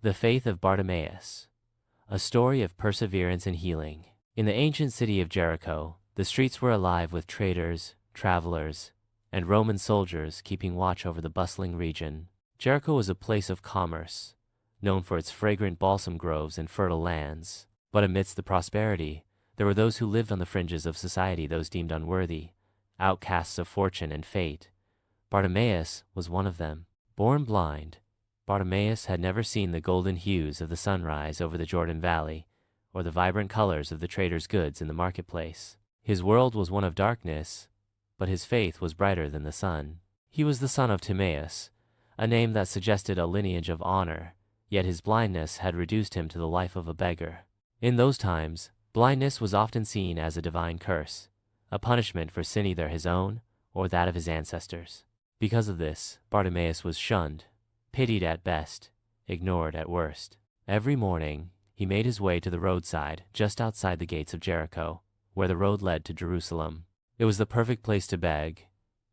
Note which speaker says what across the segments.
Speaker 1: The faith of Bartimaeus, a story of perseverance and healing. In the ancient city of Jericho, the streets were alive with traders, travelers, and Roman soldiers keeping watch over the bustling region. Jericho was a place of commerce, known for its fragrant balsam groves and fertile lands. But amidst the prosperity, there were those who lived on the fringes of society, those deemed unworthy, outcasts of fortune and fate. Bartimaeus was one of them. Born blind, Bartimaeus had never seen the golden hues of the sunrise over the Jordan Valley, or the vibrant colors of the traders' goods in the marketplace. His world was one of darkness, but his faith was brighter than the sun. He was the son of Timaeus, a name that suggested a lineage of honor, yet his blindness had reduced him to the life of a beggar. In those times, blindness was often seen as a divine curse, a punishment for sin either his own or that of his ancestors. Because of this, Bartimaeus was shunned, pitied at best, ignored at worst. Every morning, he made his way to the roadside just outside the gates of Jericho, where the road led to Jerusalem. It was the perfect place to beg,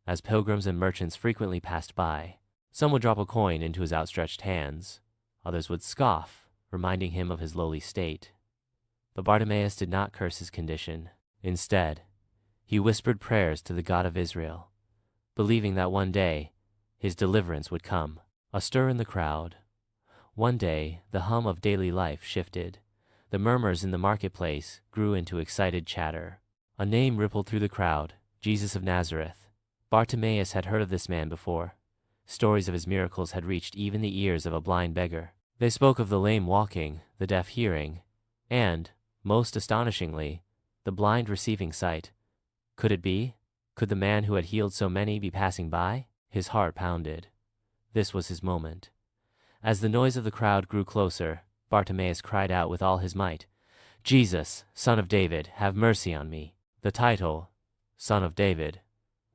Speaker 1: as pilgrims and merchants frequently passed by. Some would drop a coin into his outstretched hands, others would scoff, reminding him of his lowly state. But Bartimaeus did not curse his condition. Instead, he whispered prayers to the God of Israel, believing that one day his deliverance would come. A stir in the crowd. One day, the hum of daily life shifted. The murmurs in the marketplace grew into excited chatter. A name rippled through the crowd, Jesus of Nazareth. Bartimaeus had heard of this man before. Stories of his miracles had reached even the ears of a blind beggar. They spoke of the lame walking, the deaf hearing, and, most astonishingly, the blind receiving sight. Could it be? Could the man who had healed so many be passing by? His heart pounded. This was his moment. As the noise of the crowd grew closer, Bartimaeus cried out with all his might, "Jesus, Son of David, have mercy on me." The title, Son of David,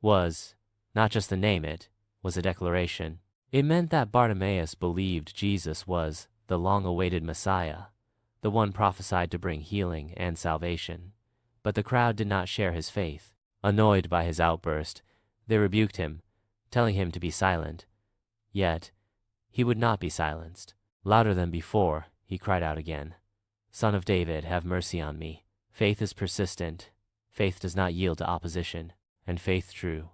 Speaker 1: was, not just the name, it was a declaration. It meant that Bartimaeus believed Jesus was the long-awaited Messiah, the one prophesied to bring healing and salvation. But the crowd did not share his faith. Annoyed by his outburst, they rebuked him, telling him to be silent. Yet, he would not be silenced. Louder than before, he cried out again, "Son of David, have mercy on me." Faith is persistent. Faith does not yield to opposition. And faith true,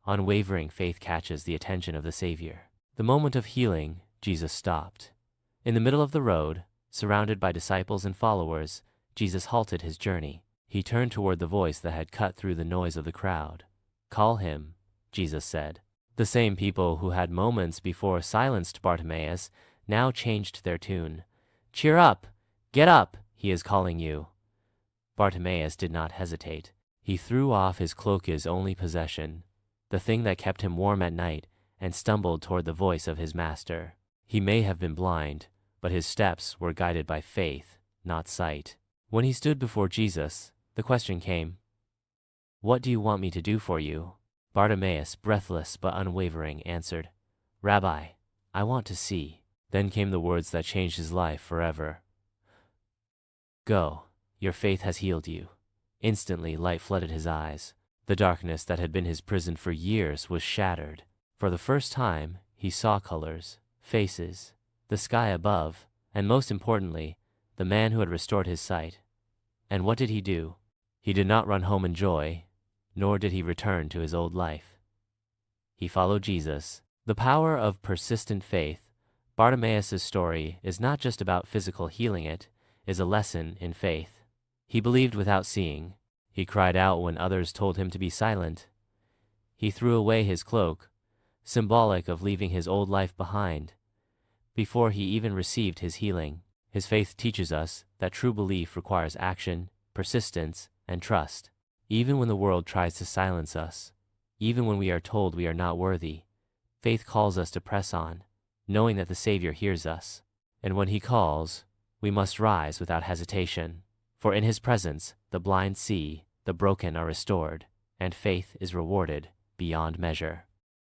Speaker 1: unwavering faith catches the attention of the Savior. The moment of healing, Jesus stopped. In the middle of the road, surrounded by disciples and followers, Jesus halted his journey. He turned toward the voice that had cut through the noise of the crowd. "Call him," Jesus said. The same people who had moments before silenced Bartimaeus now changed their tune. "Cheer up! Get up! He is calling you." Bartimaeus did not hesitate. He threw off his cloak, his only possession, the thing that kept him warm at night, and stumbled toward the voice of his master. He may have been blind, but his steps were guided by faith, not sight. When he stood before Jesus, the question came, "What do you want me to do for you?" Bartimaeus, breathless but unwavering, answered, "Rabbi, I want to see." Then came the words that changed his life forever. "Go, your faith has healed you." Instantly, light flooded his eyes. The darkness that had been his prison for years was shattered. For the first time, he saw colors, faces, the sky above, and most importantly, the man who had restored his sight. And what did he do? He did not run home in joy, nor did he return to his old life. He followed Jesus. The power of persistent faith. Bartimaeus' story is not just about physical healing, it is a lesson in faith. He believed without seeing. He cried out when others told him to be silent. He threw away his cloak, symbolic of leaving his old life behind, before he even received his healing. His faith teaches us that true belief requires action, persistence, and trust. Even when the world tries to silence us, even when we are told we are not worthy, faith calls us to press on, knowing that the Savior hears us. And when he calls, we must rise without hesitation. For in his presence, the blind see, the broken are restored, and faith is rewarded beyond measure.